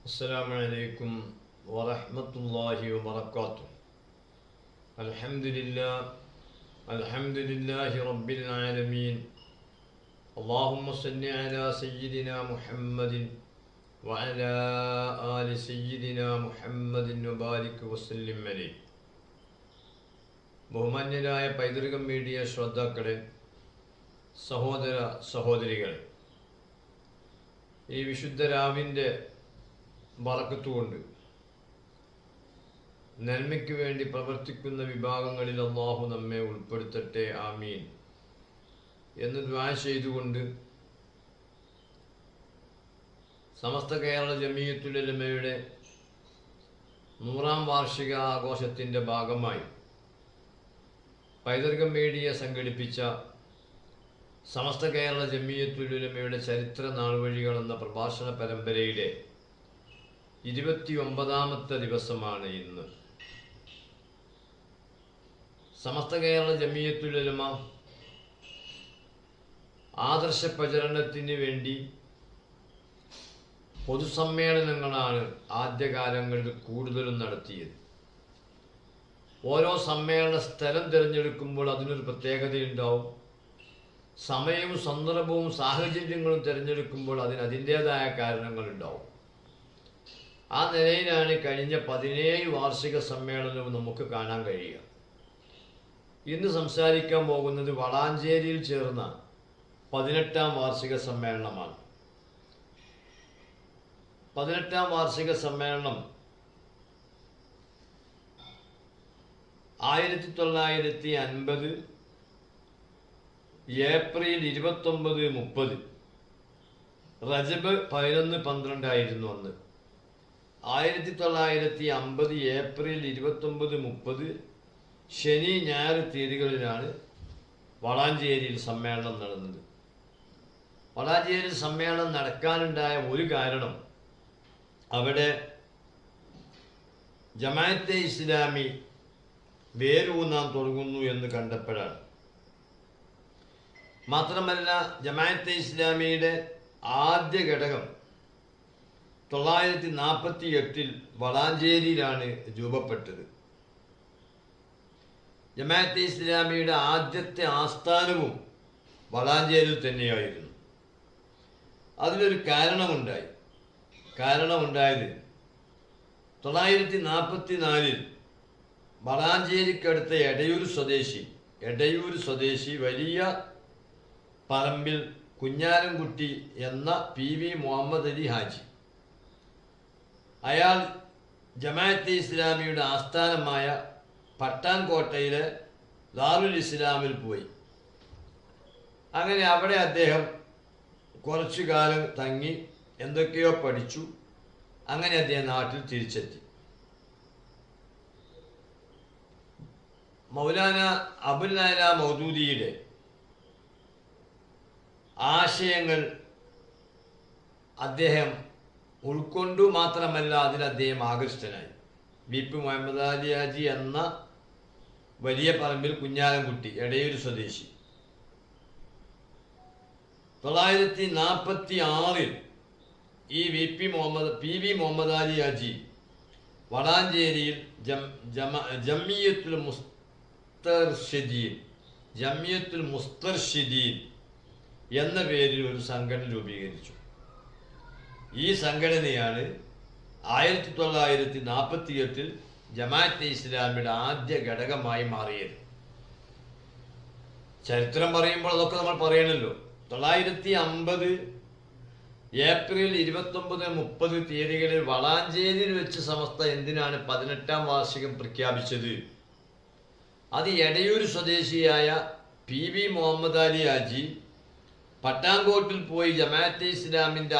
السلام عليكم ورحمة الله وبركاته. الحمد لله رب العالمين. اللهم صل على سيدنا محمد وعلى آل سيدنا محمد وبارك وسلم عليه. ബഹുമാന്യരായ പൈതൃകം മീഡിയ ശ്രോതാക്കളെ, സഹോദര സഹോദരികളെ, ഈ വിശുദ്ധ രാവിൻ്റെ ബറക്കത്തുകൊണ്ട് നന്മയ്ക്ക് വേണ്ടി പ്രവർത്തിക്കുന്ന വിഭാഗങ്ങളിൽ അല്ലാഹു നമ്മെ ഉൾപ്പെടുത്തട്ടെ, ആമീൻ എന്ന് ദുആ ചെയ്തുകൊണ്ട് സമസ്ത കേരള ജമിയത്തുൽ ഉലമയുടെ 100ാം വാർഷിക ആഘോഷത്തിൻ്റെ ഭാഗമായി പൈതൃകം മീഡിയ സംഘടിപ്പിച്ച സമസ്ത കേരള ജമിയത്തുൽ ഉലമയുടെ ചരിത്ര നാൾവഴികൾ എന്ന പ്രഭാഷണ പരമ്പരയുടെ 29ാമത്തെ ദിവസമാണ് ഇന്ന്. സമസ്ത കേരള ജമിയത്തുൽ ഉലമ ആദർശ പ്രചരണത്തിന് വേണ്ടി പൊതുസമ്മേളനങ്ങളാണ് ആദ്യകാലങ്ങളിൽ കൂടുതലും നടത്തിയത്. ഓരോ സമ്മേളന സ്ഥലം തിരഞ്ഞെടുക്കുമ്പോൾ അതിനൊരു പ്രത്യേകതയുണ്ടാവും. സമയവും സന്ദർഭവും സാഹചര്യങ്ങളും തിരഞ്ഞെടുക്കുമ്പോൾ അതിൻ്റേതായ കാരണങ്ങളുണ്ടാവും. ആ നിലയിലാണ് കഴിഞ്ഞ 17 വാർഷിക സമ്മേളനവും നമുക്ക് കാണാൻ കഴിയുക. ഇന്ന് സംസാരിക്കാൻ പോകുന്നത് വളാഞ്ചേരിയിൽ ചേർന്ന 18ാം വാർഷിക സമ്മേളനമാണ്. 18ാം വാർഷിക സമ്മേളനം 1950 ഏപ്രിൽ 29-30 റജബ് 11-12 ആയിരുന്നു അന്ന്. 1950 ഏപ്രിൽ 29-30 ശനി ഞായർ തീയതികളിലാണ് വളാഞ്ചേരിയിൽ സമ്മേളനം നടന്നത്. വളാഞ്ചേരിയിൽ സമ്മേളനം നടക്കാനുണ്ടായ ഒരു കാരണം അവിടെ ജമാഅത്തെ ഇസ്ലാമി വേരൂന്നാൻ തുടങ്ങുന്നു എന്ന് കണ്ടപ്പോഴാണ്. മാത്രമല്ല, ജമാഅത്തെ ഇസ്ലാമിയുടെ ആദ്യ ഘടകം 948 വളാഞ്ചേരിയിലാണ് രൂപപ്പെട്ടത്. ജമാഅത്തെ ഇസ്ലാമിയുടെ ആദ്യത്തെ ആസ്ഥാനവും വളാഞ്ചേരിയിൽ തന്നെയായിരുന്നു. അതിലൊരു കാരണമുണ്ടായത് 944 വളാഞ്ചേരിക്കടുത്ത എടയൂർ സ്വദേശി വലിയ പറമ്പിൽ കുഞ്ഞാലംകുട്ടി എന്ന PV മുഹമ്മദ് അലി ഹാജി, അയാൾ ജമാഅത്തെ ഇസ്ലാമിയുടെ ആസ്ഥാനമായ പട്ടാൻകോട്ടയിലെ ദാറുൽ ഇസ്ലാമിൽ പോയി. അങ്ങനെ അവിടെ അദ്ദേഹം കുറച്ചു കാലം തങ്ങി എന്തൊക്കെയോ പഠിച്ചു. അങ്ങനെ അദ്ദേഹം നാട്ടിൽ തിരിച്ചെത്തി. മൗലാന അബുൽ അഅ്ല മൗദൂദിയുടെ ആശയങ്ങൾ അദ്ദേഹം ഉൾക്കൊണ്ടു. മാത്രമല്ല, അതിൽ അദ്ദേഹം ആകൃഷ്ടനായി. BP മുഹമ്മദ് അലി ഹാജി എന്ന വലിയ പറമ്പിൽ കുഞ്ഞാലംകുട്ടി, എടയൂർ സ്വദേശി. 946 ഈ PV മുഹമ്മദ് അലി ഹാജി വളാഞ്ചേരിയിൽ ജമിയത്തുൽ മുസ്തർഷിദീൻ എന്ന പേരിൽ ഒരു സംഘടന രൂപീകരിച്ചു. ഈ സംഘടനയാണ് 1948 ജമാഅത്തെ ഇസ്ലാമിയുടെ ആദ്യ ഘടകമായി മാറിയത്. ചരിത്രം പറയുമ്പോൾ അതൊക്കെ നമ്മൾ പറയണല്ലോ. 950 ഏപ്രിൽ 29-30 തീയതികളിൽ വളാഞ്ചേരിയിൽ വെച്ച് സമസ്ത എന്തിനാണ് 18ാം വാർഷികം പ്രഖ്യാപിച്ചത്? അത് എടയൂർ സ്വദേശിയായ PV മുഹമ്മദ് അലി ഹാജി പട്ടാൻകോട്ടിൽ പോയി ജമാഅത്തെ ഇസ്ലാമിൻ്റെ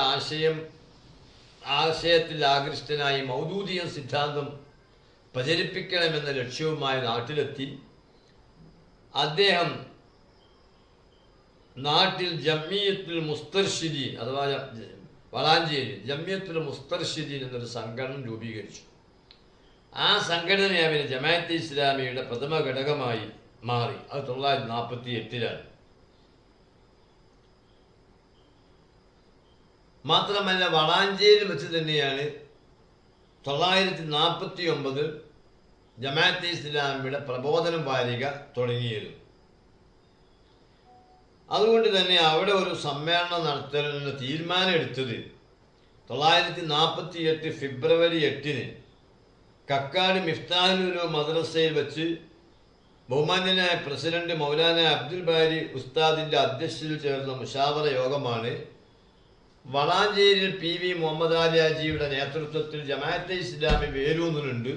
ആശയത്തിൽ ആകൃഷ്ടനായി മൗദൂദിയൻ സിദ്ധാന്തം പ്രചരിപ്പിക്കണമെന്ന ലക്ഷ്യവുമായി നാട്ടിലെത്തി. അദ്ദേഹം നാട്ടിൽ ജമിയത്തുൽ മുസ്തർഷിദീൻ അഥവാ വളാഞ്ചേരി ജമിയത്തുൽ മുസ്തർഷിദീൻ എന്നൊരു സംഘടന രൂപീകരിച്ചു. ആ സംഘടനയാണ് ജമാഅത്തെ ഇസ്ലാമിയുടെ പ്രഥമ ഘടകമായി മാറി. അത് 948 മാത്രമല്ല വളാഞ്ചേരി വെച്ച് തന്നെയാണ് 949 ജമാഅത്തെ ഇസ്ലാമിയുടെ പ്രബോധനം വാരിക തുടങ്ങിയിരുന്നു. അതുകൊണ്ട് തന്നെ അവിടെ ഒരു സമ്മേളനം നടത്തലിനുള്ള തീരുമാനം എടുത്തത് 948 ഫെബ്രുവരി 8 കക്കാട് മിഫ്താഹുൽ മദ്രസയിൽ വെച്ച് ബഹുമാന്യനായ പ്രസിഡന്റ് മൗലാന അബ്ദുൽ ബാരി ഉസ്താദിൻ്റെ അധ്യക്ഷതയിൽ ചേർന്ന മുഷാവറ യോഗമാണ് വളാഞ്ചേരിയിൽ PV മുഹമ്മദ് അലി ഹാജിയുടെ നേതൃത്വത്തിൽ ജമാഅത്തെ ഇസ്ലാമി വേരൂന്നുന്നുണ്ട്.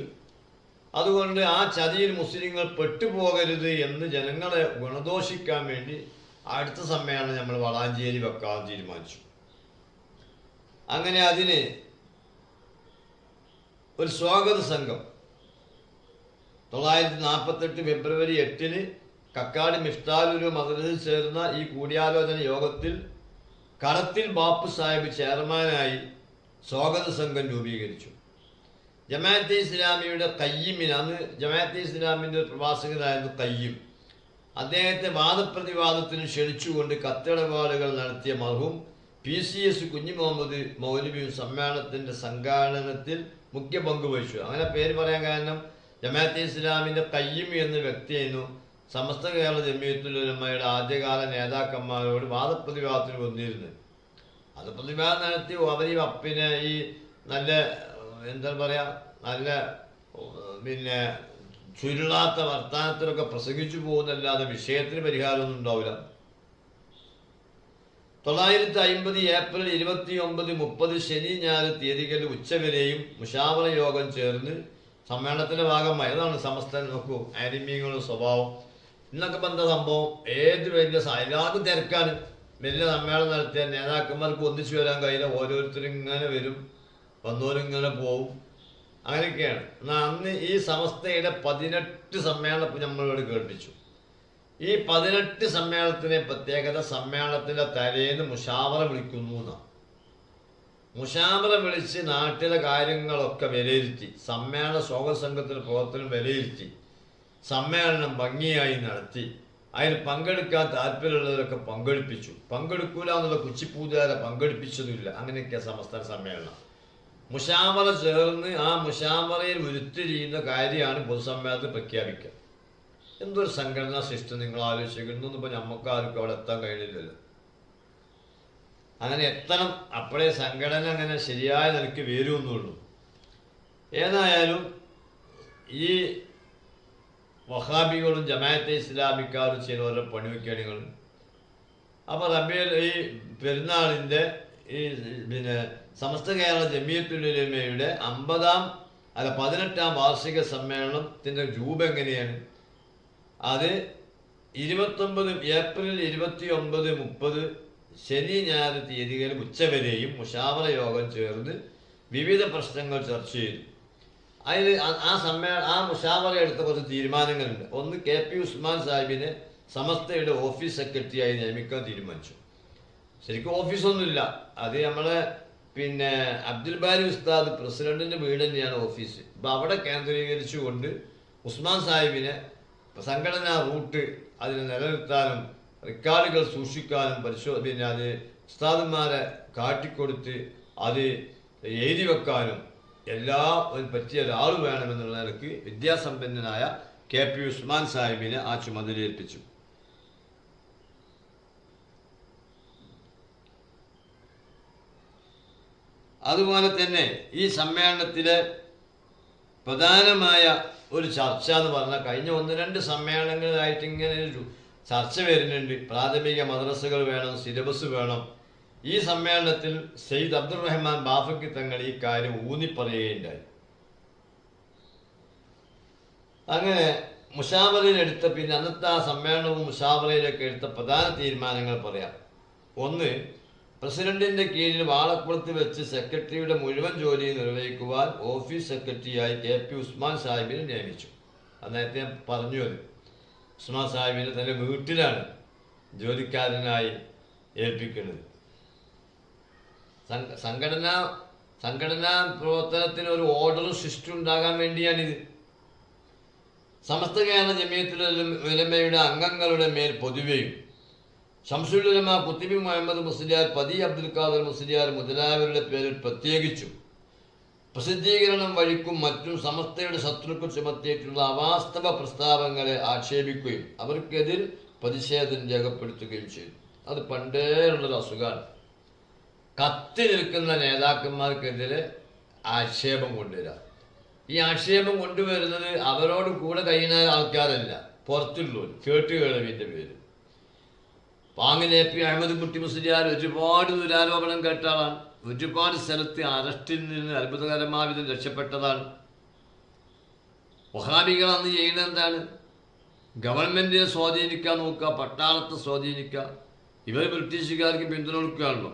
അതുകൊണ്ട് ആ ചതിയിൽ മുസ്ലിങ്ങൾ പെട്ടുപോകരുത് എന്ന് ജനങ്ങളെ ഗുണദോഷിക്കാൻ വേണ്ടി അടുത്ത സമ്മേളനം നമ്മൾ വളാഞ്ചേരി വെക്കാൻ തീരുമാനിച്ചു. അങ്ങനെ അതിന് ഒരു സ്വാഗത സംഘം 948 ഫെബ്രുവരി 8 കക്കാട് മിഫ്താഹുൽ മദ്രസയിൽ ചേർന്ന ഈ കൂടിയാലോചന യോഗത്തിൽ കടത്തിൽ ബാപ്പു സാഹിബ് ചെയർമാനായി സ്വാഗത സംഘം രൂപീകരിച്ചു. ജമാഅത്തെ ഇസ്ലാമിയുടെ കയ്യിമിന്, അന്ന് ജമാഅത്തെ ഇസ്ലാമിൻ്റെ ഒരു പ്രവാസകനായിരുന്നു കയ്യും, അദ്ദേഹത്തെ വാദപ്രതിവാദത്തിന് ക്ഷണിച്ചുകൊണ്ട് കത്തിടപാടുകൾ നടത്തിയ മർഹൂം PCS കുഞ്ഞി മുഹമ്മദ് മൗലവിയും സമ്മേളനത്തിൻ്റെ സംഘാടനത്തിൽ മുഖ്യ പങ്ക് വഹിച്ചു. അങ്ങനെ പേര് പറയാൻ കാരണം ജമാഅത്തെ ഇസ്ലാമിൻ്റെ കയ്യിം എന്ന വ്യക്തിയായിരുന്നു സമസ്ത കേരള ജമിയത്തുൽ ഉലമയുടെ ആദ്യകാല നേതാക്കന്മാരോട് വാദപ്രതിവാദത്തിന് വന്നിരുന്നത്. വാദപ്രതിവാദം നടത്തി അവർ പിന്നെ ഈ നല്ല എന്താ പറയുക, നല്ല പിന്നെ ചുരുളാത്ത വർത്തമാനത്തിലൊക്കെ പ്രസംഗിച്ചു പോകുന്നല്ലാതെ വിഷയത്തിന് പരിഹാരമൊന്നും ഉണ്ടാവില്ല. 950 ഏപ്രിൽ 29, 30 ശനി ഞായർ തീയതികളിൽ ഉച്ചവരെയും മുഷാവറ യോഗം ചേർന്ന് സമ്മേളനത്തിൻ്റെ ഭാഗമായി, അതാണ് സമസ്ത. നോക്കൂ ആനിമീങ്ങളുടെ സ്വഭാവം. ഇന്നൊക്കെ എന്താ സംഭവം, ഏത് വലിയ എല്ലാവർക്കും തിരക്കാണ്. വലിയ സമ്മേളനം നടത്തിയ നേതാക്കന്മാർക്ക് ഒന്നിച്ചു വരാൻ കഴിയില്ല, ഓരോരുത്തരും ഇങ്ങനെ വരും, വന്നോരും ഇങ്ങനെ പോവും, അങ്ങനെയൊക്കെയാണ്. എന്നാൽ അന്ന് ഈ സമസ്തയുടെ 18 സമ്മേളനം നമ്മളോട് കേൾപ്പിച്ചു. ഈ 18 സമ്മേളനത്തിൻ്റെ പ്രത്യേകത, സമ്മേളനത്തിൻ്റെ തലേന്ന് മുഷാവറ വിളിക്കുന്നു എന്നാണ്. മുഷാവറ വിളിച്ച് നാട്ടിലെ കാര്യങ്ങളൊക്കെ വിലയിരുത്തി, സമ്മേളന സ്വാഗത സംഘത്തിൻ്റെ പ്രവർത്തനം വിലയിരുത്തി, സമ്മേളനം ഭംഗിയായി നടത്തി, അതിൽ പങ്കെടുക്കാൻ താല്പര്യമുള്ളവരൊക്കെ പങ്കെടുപ്പിച്ചു. പങ്കെടുക്കൂല എന്നുള്ള കുച്ചിപ്പൂജാരെ പങ്കെടുപ്പിച്ചതുമില്ല. അങ്ങനെയൊക്കെ സംസ്ഥാന സമ്മേളനം മുഷാവറ ചേർന്ന് ആ മുഷാവറയിൽ ഉരുത്തിരിയുന്ന കാര്യമാണ് പൊതുസമ്മേളനത്തിൽ പ്രഖ്യാപിക്കുക. എന്തൊരു സംഘടനാ സൃഷ്ടി നിങ്ങൾ ആലോചിക്കുന്നൊന്നും ഇപ്പോൾ നമുക്കാർക്കും അവിടെ എത്താൻ കഴിയില്ലല്ലോ. അങ്ങനെ എത്തണം, അപ്പോഴേ സംഘടന അങ്ങനെ ശരിയായ നിലയ്ക്ക് വരുമെന്നുള്ളൂ. ഏതായാലും ഈ വഹാബികളും ജമാഅത്തെ ഇസ്ലാമിക്കാരും ചെയ്യുന്ന ഓരോ പണിവെക്കണികൾ. അപ്പോൾ ഈ പെരുന്നാളിൻ്റെ ഈ പിന്നെ സമസ്ത കേരള ജമിയത്തുൽ ഉലമയുടെ 18ാം വാർഷിക സമ്മേളനത്തിൻ്റെ രൂപം എങ്ങനെയാണ്? അത് 29 ഏപ്രിൽ 29, 30 ശനി ഞായർ തീയതികളിൽ ഉച്ചവരെയും മുഷാവറ യോഗം ചേർന്ന് വിവിധ പ്രശ്നങ്ങൾ ചർച്ച ചെയ്തു. അതിൽ ആ മുഷാവറ എടുത്ത കുറച്ച് തീരുമാനങ്ങളുണ്ട്. ഒന്ന്, KP ഉസ്മാൻ സാഹിബിനെ സമസ്തയുടെ ഓഫീസ് സെക്രട്ടറിയായി നിയമിക്കാൻ തീരുമാനിച്ചു. ശരിക്കും ഓഫീസൊന്നുമില്ല, അത് നമ്മളെ പിന്നെ അബ്ദുൽ ബാരി ഉസ്താദ് പ്രസിഡന്റിൻ്റെ വീട് തന്നെയാണ് ഓഫീസ്. അപ്പം അവിടെ കേന്ദ്രീകരിച്ചുകൊണ്ട് ഉസ്മാൻ സാഹിബിനെ സംഘടനാ റൂട്ട് അതിനെ നിലനിർത്താനും റെക്കോർഡുകൾ സൂക്ഷിക്കാനും പിന്നെ അത് ഉസ്താദന്മാരെ കാട്ടിക്കൊടുത്ത് അത് എഴുതി വെക്കാനും എല്ലാം പറ്റിയ ഒരാൾ വേണമെന്നുള്ള നിലയ്ക്ക് വിദ്യാസമ്പന്നനായ KP ഉസ്മാൻ സാഹിബിനെ ആ ചുമതലയേൽപ്പിച്ചു. അതുപോലെ തന്നെ ഈ സമ്മേളനത്തിലെ പ്രധാനമായ ഒരു ചർച്ച എന്ന് പറഞ്ഞാൽ, കഴിഞ്ഞ 1-2 സമ്മേളനങ്ങളിലായിട്ട് ഇങ്ങനെ ഒരു ചർച്ച വരുന്നുണ്ട്. പ്രാഥമിക മദ്രസകൾ വേണം, സിലബസ് വേണം. ഈ സമ്മേളനത്തിൽ സയ്യിദ് അബ്ദുറഹ്മാൻ ബാഫക്കി തങ്ങൾ ഈ കാര്യം ഊന്നിപ്പറയുകയുണ്ടായി. അങ്ങനെ മുഷാവറയിലെടുത്ത, പിന്നെ അന്നത്തെ ആ സമ്മേളനവും മുഷാവറയിലൊക്കെ എടുത്ത പ്രധാന തീരുമാനങ്ങൾ പറയാം. ഒന്ന്, പ്രസിഡന്റിന്റെ കീഴിൽ വാളക്കുളത്ത് വെച്ച് സെക്രട്ടറിയുടെ മുഴുവൻ ജോലി നിർവഹിക്കുവാൻ ഓഫീസ് സെക്രട്ടറിയായി KP ഉസ്മാൻ സാഹിബിനെ നിയമിച്ചു. നേരത്തെ ഞാൻ പറഞ്ഞു, അത് ഉസ്മാൻ സാഹിബിനെ തൻ്റെ വീട്ടിലാണ് ജോലിക്കാരനായി ഏൽപ്പിക്കുന്നത്. സംഘടനാ പ്രവർത്തനത്തിന് ഒരു ഓർഡറും സിസ്റ്റം ഉണ്ടാകാൻ വേണ്ടിയാണിത്. സമസ്ത കേരള ജമിയത്തുൽ ഉലമയുടെ അംഗങ്ങളുടെ മേൽ പൊതുവെയും ശംസുൽ ഉലമ കുത്തിബി മുഹമ്മദ് മുസ്ലിയാർ, പതി അബ്ദുൽ ഖാദർ മുസ്ലിയാർ മുതലായവരുടെ പേരിൽ പ്രത്യേകിച്ചും പ്രസിദ്ധീകരണം വഴിക്കും മറ്റും സമസ്തയുടെ ശത്രുക്കൾ ചുമത്തിയിട്ടുള്ള അവാസ്തവ പ്രസ്താവങ്ങളെ ആക്ഷേപിക്കുകയും അവർക്കെതിൽ പ്രതിഷേധം രേഖപ്പെടുത്തുകയും ചെയ്തു. അത് പണ്ടേ ഉള്ളൊരു അസുഖമാണ്. കത്തി നിൽക്കുന്ന നേതാക്കന്മാർക്കെതിരെ ആക്ഷേപം കൊണ്ടുവരിക. ഈ ആക്ഷേപം കൊണ്ടുവരുന്നത് അവരോട് കൂടെ കഴിയുന്ന ആൾക്കാരല്ല, പുറത്തുള്ളവർ, കേട്ടുകേളവിൻ്റെ പേര്. പാങ്ങിൽ എ പി അഹമ്മദ് കുട്ടി മുസ്ലിയാർ ഒരുപാട് ദുരാരോപണം കേട്ട ആളാണ്. ഒരുപാട് സ്ഥലത്ത് അറസ്റ്റിൽ നിന്ന് അത്ഭുതകരമായ വിധം രക്ഷപ്പെട്ടതാണ്. വഹാബികൾ അന്ന് ചെയ്യുന്നത് എന്താണ്? ഗവൺമെൻറ്റിനെ സ്വാധീനിക്കാൻ നോക്കുക, പട്ടാളത്തെ സ്വാധീനിക്കുക. ഇവർ ബ്രിട്ടീഷുകാർക്ക് പിന്തുണ കൊടുക്കുകയാണല്ലോ.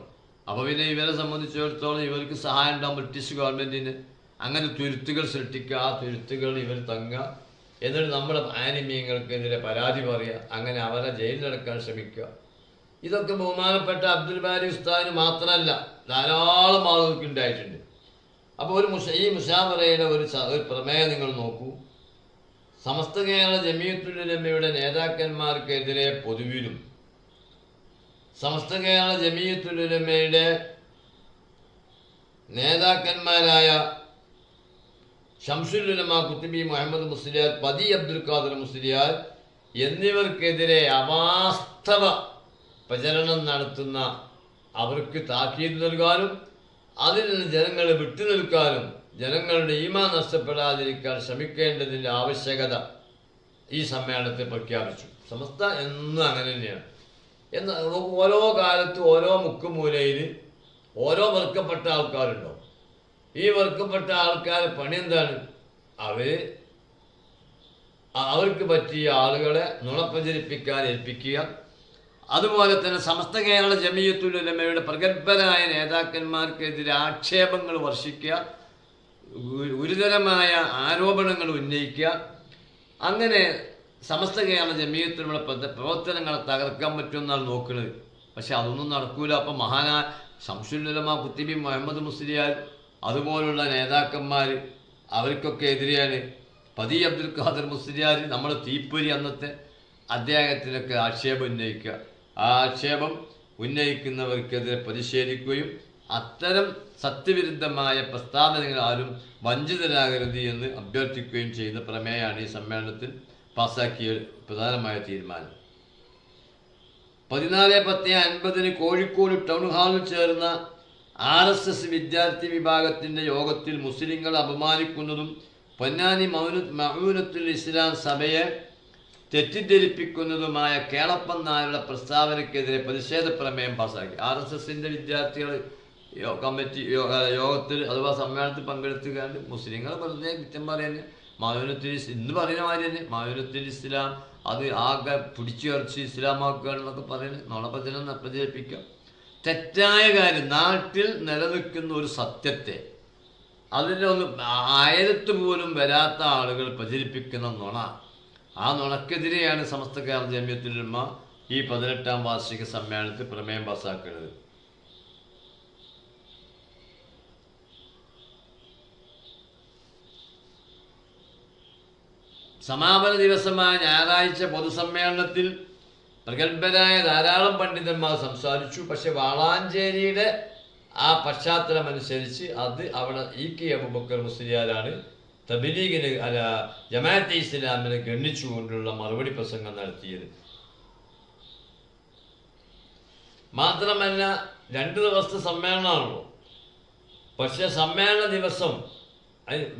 അപ്പോൾ പിന്നെ ഇവരെ സംബന്ധിച്ചിടത്തോളം ഇവർക്ക് സഹായം ഉണ്ടാകും ബ്രിട്ടീഷ് ഗവൺമെൻറ്റിന്. അങ്ങനെ തുരുത്തുകൾ സൃഷ്ടിക്കുക, ആ തുരുത്തുകൾ ഇവർ തങ്ങുക, എന്നിട്ട് നമ്മുടെ ആനിമീയങ്ങൾക്കെതിരെ പരാതി പറയുക, അങ്ങനെ അവരെ ജയിലിലടക്കാൻ ശ്രമിക്കുക. ഇതൊക്കെ ബഹുമാനപ്പെട്ട അബ്ദുൽ ബാരി ഉസ്താദിന് മാത്രമല്ല, ധാരാളം ആളുകൾക്ക് ഉണ്ടായിട്ടുണ്ട്. അപ്പോൾ ഈ മുശാവറയുടെ ഒരു പ്രമേയം നിങ്ങൾ നോക്കൂ. സമസ്ത കേരള ജമിയത്തുൽ ഉലമയുടെ നേതാക്കന്മാർക്കെതിരെ പൊതുവിലും സമസ്ത കേരള ജമിയത്തുൽ ഉലമയുടെ നേതാക്കന്മാരായ ഷംസുൽ ഉലമ കുത്തുബി മുഹമ്മദ് മുസ്ലിയാർ, പതി അബ്ദുൽ ഖാദർ മുസ്ലിയാർ എന്നിവർക്കെതിരെ അവാസ്തവ പ്രചരണം നടത്തുന്ന അവർക്ക് താക്കീത് നൽകാനും അതിൽ നിന്ന് ജനങ്ങളെ വിട്ടുനിൽക്കാനും ജനങ്ങളുടെ ഈമാൻ നഷ്ടപ്പെടാതിരിക്കാൻ ശ്രമിക്കേണ്ടതിൻ്റെ ആവശ്യകത ഈ സമ്മേളനത്തെ പ്രഖ്യാപിച്ചു. സമസ്ത എന്നും അങ്ങനെ തന്നെയാണ്. എന്നാൽ ഓരോ കാലത്ത് ഓരോ മുക്കുമൂലയിൽ ഓരോ വർക്കപ്പെട്ട ആൾക്കാരുണ്ടാവും. ഈ വർക്കപ്പെട്ട ആൾക്കാരെ പണി എന്താണ്? അവർക്ക് പറ്റിയ ആളുകളെ നുണപ്രചരിപ്പിക്കാൻ ഏൽപ്പിക്കുക. അതുപോലെ തന്നെ സമസ്ത കേരള ജമിയത്തുൽ ഉലമയുടെ പ്രഗത്ഭരായ നേതാക്കന്മാർക്കെതിരെ ആക്ഷേപങ്ങൾ വർഷിക്കുക, ഗുരുതരമായ ആരോപണങ്ങൾ ഉന്നയിക്കുക. അങ്ങനെ സമസ്ത കേരള ജമിയത്തുൽ ഉലമയുടെ പ്രവർത്തനങ്ങളെ തകർക്കാൻ പറ്റുമെന്നാണ് നോക്കുന്നത്. പക്ഷെ അതൊന്നും നടക്കൂല. അപ്പം മഹാനായ ഷംസുൽ ഉലമ കുത്തുബി മുഹമ്മദ് മുസ്ലിയാർ അതുപോലുള്ള നേതാക്കന്മാർ അവർക്കൊക്കെ എതിരെയാണ്. പതി അബ്ദുൽ ഖാദർ മുസ്ലിയാർ, നമ്മുടെ തീപ്പൊരി അന്നത്തെ, അദ്ദേഹത്തിനൊക്കെ ആക്ഷേപം ഉന്നയിക്കുക. ആ ആക്ഷേപം ഉന്നയിക്കുന്നവർക്കെതിരെ പ്രതിഷേധിക്കുകയും അത്തരം സത്യവിരുദ്ധമായ പ്രസ്താവനകൾ ആരും വഞ്ചിതരാകരുത് എന്ന് അഭ്യർത്ഥിക്കുകയും ചെയ്യുന്ന പ്രമേയമാണ് ഈ സമ്മേളനത്തിൽ പാസാക്കിയ പ്രധാനമായ തീരുമാനം. 14/10/50 കോഴിക്കോട് ടൗൺ ഹാളിൽ ചേർന്ന RSS വിദ്യാർത്ഥി വിഭാഗത്തിൻ്റെ യോഗത്തിൽ മുസ്ലിങ്ങൾ അപമാനിക്കുന്നതും പൊന്നാനി മൗനത്തുൽ ഇസ്ലാം സഭയെ തെറ്റിദ്ധരിപ്പിക്കുന്നതുമായ കേളപ്പൻ നായരുടെ പ്രസ്താവനയ്ക്കെതിരെ പ്രതിഷേധ പ്രമേയം പാസാക്കി. RSSൻ്റെ വിദ്യാർത്ഥികൾ കമ്മിറ്റി യോഗത്തിൽ അഥവാ സമ്മേളനത്തിൽ പങ്കെടുത്തുകൊണ്ട് മുസ്ലിങ്ങൾ വെറുതെ കുറ്റം പറയുന്നത് മൗനത്തുൽ ഇന്ന് പറയുന്ന മാതിരി തന്നെ മൗനത്തുൽ ഇസ്ലാം അത് ആകെ പിടിച്ചുയർച്ച് ഇസ്ലാമാക്കുകയാണെന്നൊക്കെ പറയുന്നത് നുണപ്രചരണം പ്രചരിപ്പിക്കുക. തെറ്റായ കാര്യം, നാട്ടിൽ നിലനിൽക്കുന്ന ഒരു സത്യത്തെ അതിൻ്റെ ഒന്ന് അയലത്ത് പോലും വരാത്ത ആളുകൾ പ്രചരിപ്പിക്കുന്ന നുണ, ആ നുണക്കെതിരെയാണ് സമസ്ത കേരള ജമിയത്തുൽ ഉലമ ഈ 18ാം വാർഷിക സമ്മേളനത്തിൽ പ്രമേയം പാസാക്കുന്നത്. സമാപന ദിവസമായ ഞായറാഴ്ച പൊതുസമ്മേളനത്തിൽ പ്രഗത്ഭരായ ധാരാളം പണ്ഡിതന്മാർ സംസാരിച്ചു. പക്ഷെ വാളാഞ്ചേരിയുടെ ആ പശ്ചാത്തലം അനുസരിച്ച് അത് അവിടെ EK അബൂബക്കർ മുസ്ലിയാരാണ് തബ്ലീഗിന് ജമാഅത്തെ ഇസ്ലാമിനെ ഗണ്ണിച്ചുകൊണ്ടുള്ള മറുപടി പ്രസംഗം നടത്തിയത്. മാത്രമല്ല 2 ദിവസത്തെ സമ്മേളനമാണല്ലോ. പക്ഷെ സമ്മേളന ദിവസം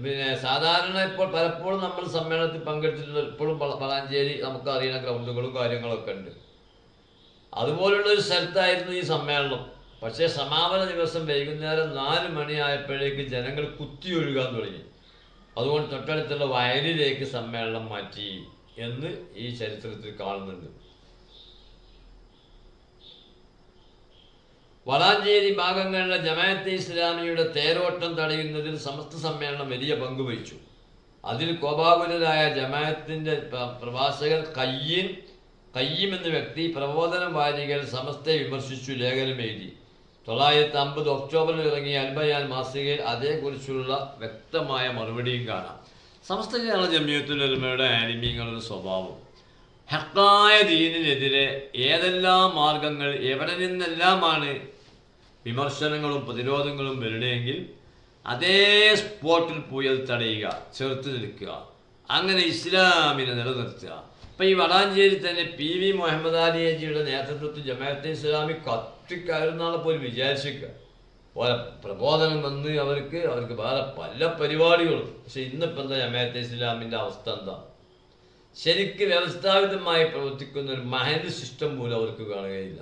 പിന്നെ സാധാരണ ഇപ്പോൾ പലപ്പോഴും നമ്മൾ സമ്മേളനത്തിൽ പങ്കെടുത്തിട്ടുള്ള ഇപ്പോഴും വളാഞ്ചേരി നമുക്ക് അറിയുന്ന ഗ്രൗണ്ടുകളും കാര്യങ്ങളൊക്കെ ഉണ്ട്. അതുപോലുള്ളൊരു സ്ഥലത്തായിരുന്നു ഈ സമ്മേളനം. പക്ഷേ സമാപന ദിവസം വൈകുന്നേരം 4 മണിയായപ്പോഴേക്ക് ജനങ്ങൾ കുത്തിയൊഴുകാൻ തുടങ്ങി. അതുകൊണ്ട് തൊട്ടടുത്തുള്ള വയലിലേക്ക് സമ്മേളനം മാറ്റി എന്ന് ഈ ചരിത്രത്തിൽ കാണുന്നുണ്ട്. വളാഞ്ചേരി ഭാഗങ്ങളിലെ ജമാഅത്തെ ഇസ്ലാമിയുടെ തേരോട്ടം തടയുന്നതിൽ സമസ്ത സമ്മേളനം വലിയ പങ്ക് വഹിച്ചു. അതിൽ കോപാകുലരായ ജമാഅത്തിൻ്റെ പ്രഭാഷകൻ കയ്യം എന്ന വ്യക്തി പ്രബോധന വാരികൾ സമസ്തയെ വിമർശിച്ചു ലേഖനം എഴുതി. 1950 ഒക്ടോബറിൽ ഇറങ്ങിയ അൽബയാൻ മാസികയിൽ അതേക്കുറിച്ചുള്ള വ്യക്തമായ മറുപടിയും കാണാം. സമസ്ത കേരള ജമിയത്തുൽ ഉലമയുടെ ആലിമീങ്ങളുടെ സ്വഭാവം ഹക്കായ ദീനിനെതിരെ ഏതെല്ലാം മാർഗങ്ങൾ എവിടെ നിന്നെല്ലാമാണ് വിമർശനങ്ങളും പ്രതിരോധങ്ങളും വരുന്നതെങ്കിൽ അതേ സ്പോട്ടിൽ പോയി അത് തടയുക, ചെറുത്ത് നിൽക്കുക, അങ്ങനെ ഇസ്ലാമിനെ നിലനിർത്തുക. ഇപ്പം ഈ വളാഞ്ചേരി തന്നെ PV മുഹമ്മദ് അലി ഹാജിയുടെ നേതൃത്വത്തിൽ ജമാഅത്തെ ഇസ്ലാമി കത്തിക്കയറുന്നാളെ പോലും വിചാരിച്ചിരിക്കുക. ഓരോ പ്രബോധനം വന്ന് അവർക്ക് വേറെ പല പരിപാടികളും. പക്ഷെ ഇന്നിപ്പോൾ എന്താ ജമാഅത്തെ ഇസ്ലാമിൻ്റെ അവസ്ഥ എന്താ? ശരിക്ക് വ്യവസ്ഥാപിതമായി പ്രവർത്തിക്കുന്ന ഒരു മഹല് സിസ്റ്റം പോലും അവർക്ക് കാണുകയില്ല.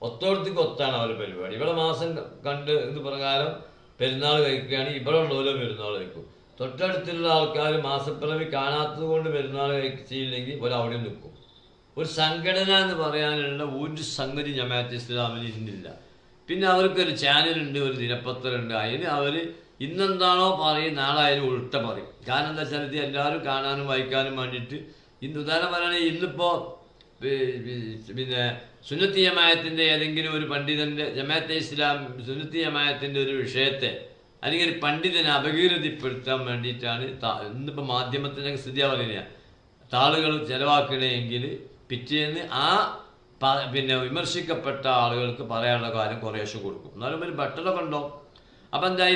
ഒത്തോടത്തേക്ക് ഒത്താണ് അവരുടെ പരിപാടി. ഇവിടെ മാസം കണ്ട് ഇത് പ്രകാരം പെരുന്നാൾ കഴിക്കുകയാണെങ്കിൽ ഇവിടെ ഉള്ളവരോ പെരുന്നാൾ കഴിക്കും. തൊട്ടടുത്തുള്ള ആൾക്കാർ മാസപ്പിറവി കാണാത്തത് കൊണ്ട് പെരുന്നാൾ കഴിച്ചില്ലെങ്കിൽ ഒരവിടെ നിൽക്കും. ഒരു സംഘടന എന്ന് പറയാനുള്ള ഒരു സംഗതി ജമാഅത്തെ ഇസ്ലാമിൽ ഇന്നില്ല. പിന്നെ അവർക്കൊരു ചാനലുണ്ട്, ഒരു ദിനപത്രമുണ്ട്. അതിന് അവർ ഇന്നെന്താണോ പറയും നാളെ അതിന് ഉൾട്ട പറയും. കാരണം എന്താ വെച്ചാൽ ഇത് എല്ലാവരും കാണാനും വായിക്കാനും വേണ്ടിയിട്ട്. ഉദാഹരണം പറയുകയാണെങ്കിൽ ഇന്നിപ്പോൾ പിന്നെ സുന്നത്തി ജമാഅത്തിൻ്റെ ഏതെങ്കിലും ഒരു പണ്ഡിതൻ്റെ ജമാഅത്തെ ഇസ്ലാം സുന്നത്തി ജമാഅത്തിൻ്റെ ഒരു വിഷയത്തെ അല്ലെങ്കിൽ ഒരു പണ്ഡിതനെ അപകീർത്തിപ്പെടുത്താൻ വേണ്ടിയിട്ടാണ് ഇന്നിപ്പോൾ മാധ്യമത്തിൻ്റെ സ്ഥിതിയാണ് പറയുക. താളുകൾ ചിലവാക്കണമെങ്കിൽ പിറ്റേന്ന് പിന്നെ വിമർശിക്കപ്പെട്ട ആളുകൾക്ക് പറയാനുള്ള കാര്യം കുറേശ്ശെ കൊടുക്കും. എന്നാലും ഒരു ബട്ടലൊക്കെ ഉണ്ടോ? അപ്പം എന്തായി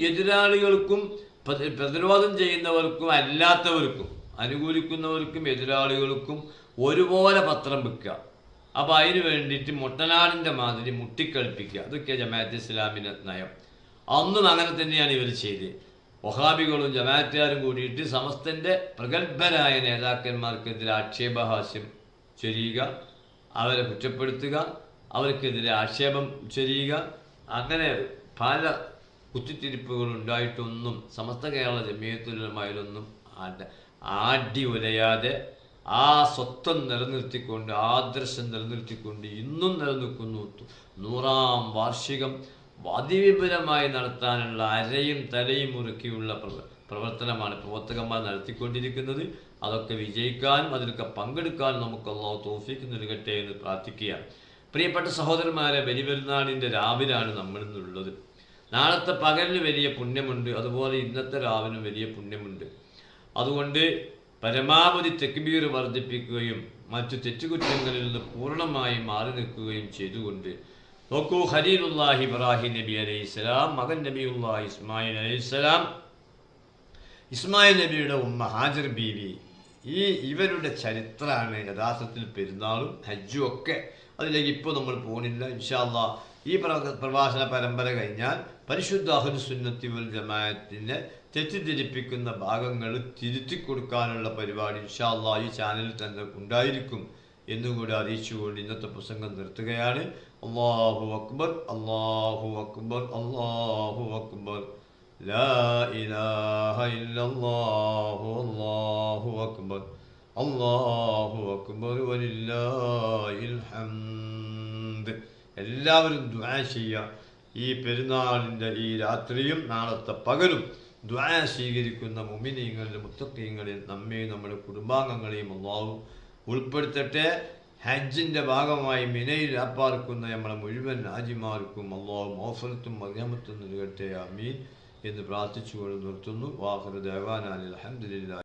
എതിരാളികൾക്കും പ്രതിരോധം ചെയ്യുന്നവർക്കും അല്ലാത്തവർക്കും അനുകൂലിക്കുന്നവർക്കും എതിരാളികൾക്കും ഒരുപോലെ പത്രം വിൽക്കുക. അപ്പോൾ അതിന് വേണ്ടിയിട്ട് മുട്ടനാടിൻ്റെ മാതിരി മുട്ടിക്കളിപ്പിക്കുക. അതൊക്കെ ജമാഅത്തെ ഇസ്ലാമിൻ്റെ നയം. അന്നും അങ്ങനെ തന്നെയാണ് ഇവർ ചെയ്തത്. വഹാബികളും ജമാഅത്തുകാരും കൂടിയിട്ട് സമസ്തൻ്റെ പ്രഗത്ഭരായ നേതാക്കന്മാർക്കെതിരെ ആക്ഷേപഹാസ്യം ചൊരിയുക, അവരെ കുറ്റപ്പെടുത്തുക, അവർക്കെതിരെ ആക്ഷേപം ചൊരിയുക. അങ്ങനെ പല കുത്തിത്തിരിപ്പുകളുണ്ടായിട്ടൊന്നും സമസ്ത കേരള ജമിയത്തുലമായിലൊന്നും ആടി ഉലയാതെ ആ സ്വത്വം നിലനിർത്തിക്കൊണ്ട് ആദർശം നിലനിർത്തിക്കൊണ്ട് ഇന്നും നിലനിൽക്കുന്നു. 100ാം വാർഷികം അതിവിപുലമായി നടത്താനുള്ള അരയും തലയും മുറുക്കിയുള്ള പ്രവർത്തനമാണ് പ്രവർത്തകന്മാർ നടത്തിക്കൊണ്ടിരിക്കുന്നത്. അതൊക്കെ വിജയിക്കാനും അതിലൊക്കെ പങ്കെടുക്കാനും നമുക്ക് അല്ലാഹു തൗഫീഖ് നൽകട്ടെ എന്ന് പ്രാർത്ഥിക്കുകയാണ്. പ്രിയപ്പെട്ട സഹോദരന്മാരെ, ബലിപെരുന്നാളിൻ്റെ രാവിലാണ് നമ്മളിന്നുള്ളത്. നാളത്തെ പകലിന് വലിയ പുണ്യമുണ്ട്, അതുപോലെ ഇന്നത്തെ രാവിനും വലിയ പുണ്യമുണ്ട്. അതുകൊണ്ട് പരമാവധി തക്ബീർ വർദ്ധിപ്പിക്കുകയും മറ്റു തെറ്റുകുറ്റങ്ങളിൽ നിന്ന് പൂർണ്ണമായി മാറി നിൽക്കുകയും ചെയ്തുകൊണ്ട് നോക്കൂ, ഖലീലുല്ലാഹി ഇബ്രാഹിം നബി അലൈഹിസ്സലാം, മകൻ നബിയുല്ലാഹി ഇസ്മായിൽ അലൈഹിസ്സലാം, ഇസ്മായിൽ നബിയുടെ ഉമ്മ ഹാജർ ബീവി, ഇവരുടെ ചരിത്രമാണ് യഥാർത്ഥത്തിൽ പെരുന്നാളും ഹജ്ജും ഒക്കെ. അതിലേക്ക് ഇപ്പോൾ നമ്മൾ പോകുന്നില്ല. ഇൻഷാ അല്ലാഹ് ഈ പ്രഭാഷണ പരമ്പര കഴിഞ്ഞാൽ പരിശുദ്ധ അഹ്ലു സുന്നത്തി വൽ ജമാഅത്തിനെ തെറ്റിദ്ധരിപ്പിക്കുന്ന ഭാഗങ്ങൾ തിരുത്തി കൊടുക്കാനുള്ള പരിപാടി ഇൻഷാ അല്ലാഹ് ഈ ചാനലിൽ തന്നെ ഉണ്ടായിരിക്കും എന്നുകൂടി അറിയിച്ചുകൊണ്ട് ഇന്നത്തെ പ്രസംഗം നിർത്തുകയാണ്. അല്ലാഹു അക്ബർ, അല്ലാഹു അക്ബർ, അല്ലാഹു അക്ബർ, ലാ ഇലാഹ ഇല്ലല്ലാഹു, അല്ലാഹു അക്ബർ, അല്ലാഹു അക്ബർ, വലില്ലാഹിൽ ഹംദ്. എല്ലാവരും ദുആ ചെയ്യുക. ഈ പെരുന്നാളിൻ്റെ ഈ രാത്രിയും നാളത്തെ പകലും ദുആ സ്വീകരിക്കുന്ന മുഅ്മിനീങ്ങളിൽ മുത്തഖീങ്ങളിൽ നമ്മെയും നമ്മുടെ കുടുംബാംഗങ്ങളെയും അല്ലാഹു ഉൾപ്പെടുത്തട്ടെ. ഹജ്ജിൻ്റെ ഭാഗമായി മിനയിൽ അപ്പാർക്കുന്ന നമ്മളെ മുഴുവൻ ഹാജിമാർക്കും അല്ലാഹു മഗ്ഫിറത്തും മർഹമത്തും നൽകട്ടെ. ആമീൻ എന്ന് പ്രാർത്ഥിച്ചുകൊണ്ട് നിർത്തുന്നു. വാഖിറു ദഅവാനാ അൽഹംദുലില്ലാഹി.